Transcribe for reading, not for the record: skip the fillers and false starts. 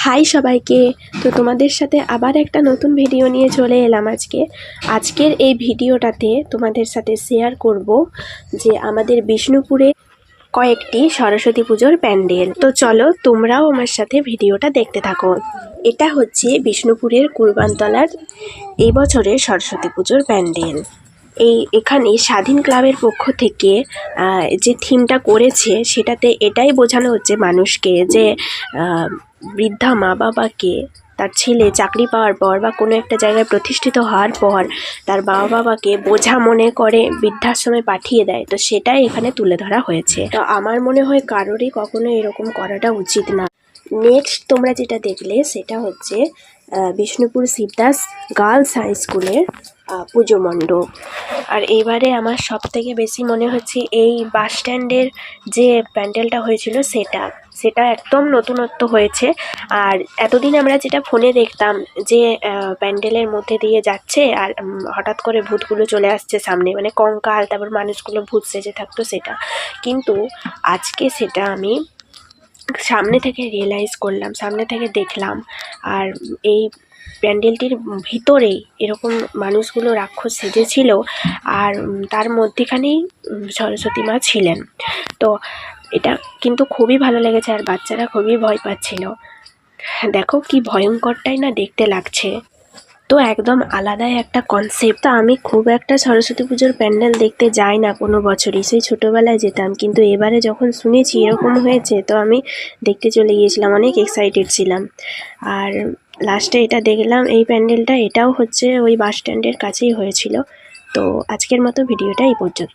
High সবাইকে। তো তোমাদের সাথে আবার একটা নতুন ভিডিও নিয়ে চলে এলাম আজকের এই ভিডিওটাতে তোমাদের সাথে শেয়ার করব যে আমাদের বিষ্ণুপুরে কয়েকটি সরস্বতী পুজোর প্যান্ডেল। তো চলো তোমরাও আমার সাথে ভিডিওটা দেখতে থাকো। এটা হচ্ছে বিষ্ণুপুরের কুরবানতলার এই বছরের সরস্বতী পুজোর প্যান্ডেল। এখানে স্বাধীন ক্লাবের পক্ষ থেকে যে থিমটা করেছে সেটাতে এটাই বোঝানো হচ্ছে মানুষকে যে বৃদ্ধা মা বাবাকে তার ছেলে চাকরি পাওয়ার পর বা কোনো একটা জায়গায় প্রতিষ্ঠিত হওয়ার পর তার বাবা বাবাকে বোঝা মনে করে বৃদ্ধাশ্রমে পাঠিয়ে দেয়, তো সেটাই এখানে তুলে ধরা হয়েছে। তো আমার মনে হয় কারোরই কখনো এরকম করাটা উচিত না। নেক্সট তোমরা যেটা দেখলে সেটা হচ্ছে বিষ্ণুপুর শিবদাস গার্লস হাই স্কুলের পুজো মণ্ডপ। আর এইবারে আমার সব থেকে বেশি মনে হচ্ছে এই বাস স্ট্যান্ডের যে প্যান্ডেলটা হয়েছিল সেটা একদম নতুনত্ব হয়েছে। আর এতদিন আমরা যেটা ফোনে দেখতাম যে প্যান্ডেলের মধ্যে দিয়ে যাচ্ছে আর হঠাৎ করে ভূতগুলো চলে আসছে সামনে, মানে কঙ্কাল, তারপর মানুষগুলো ভূত সেজে থাকতো, সেটা কিন্তু আজকে সেটা আমি সামনে থেকে রিয়েলাইজ করলাম, সামনে থেকে দেখলাম। আর এই প্যান্ডেলটির ভিতরেই এরকম মানুষগুলো রাক্ষস সেজেছিল আর তার মধ্যেখানেই সরস্বতী মা ছিলেন। তো এটা কিন্তু খুবই ভালো লেগেছে আর বাচ্চারা খুবই ভয় পাচ্ছিল। দেখো কি ভয়ঙ্করটাই না দেখতে লাগছে। তো একদম আলাদাই একটা কনসেপ্ট। তো আমি খুব একটা সরস্বতী পুজোর প্যান্ডেল দেখতে যাই না কোনো বছরই, সেই ছোটোবেলায় যেতাম, কিন্তু এবারে যখন শুনেছি এরকম হয়েছে তো আমি দেখতে চলে গিয়েছিলাম, অনেক এক্সাইটেড ছিলাম। আর লাস্টে এটা দেখলাম এই প্যান্ডেলটা, এটাও হচ্ছে ওই বাস স্ট্যান্ডের কাছেই হয়েছিল। তো আজকের মতো ভিডিওটা এই পর্যন্ত।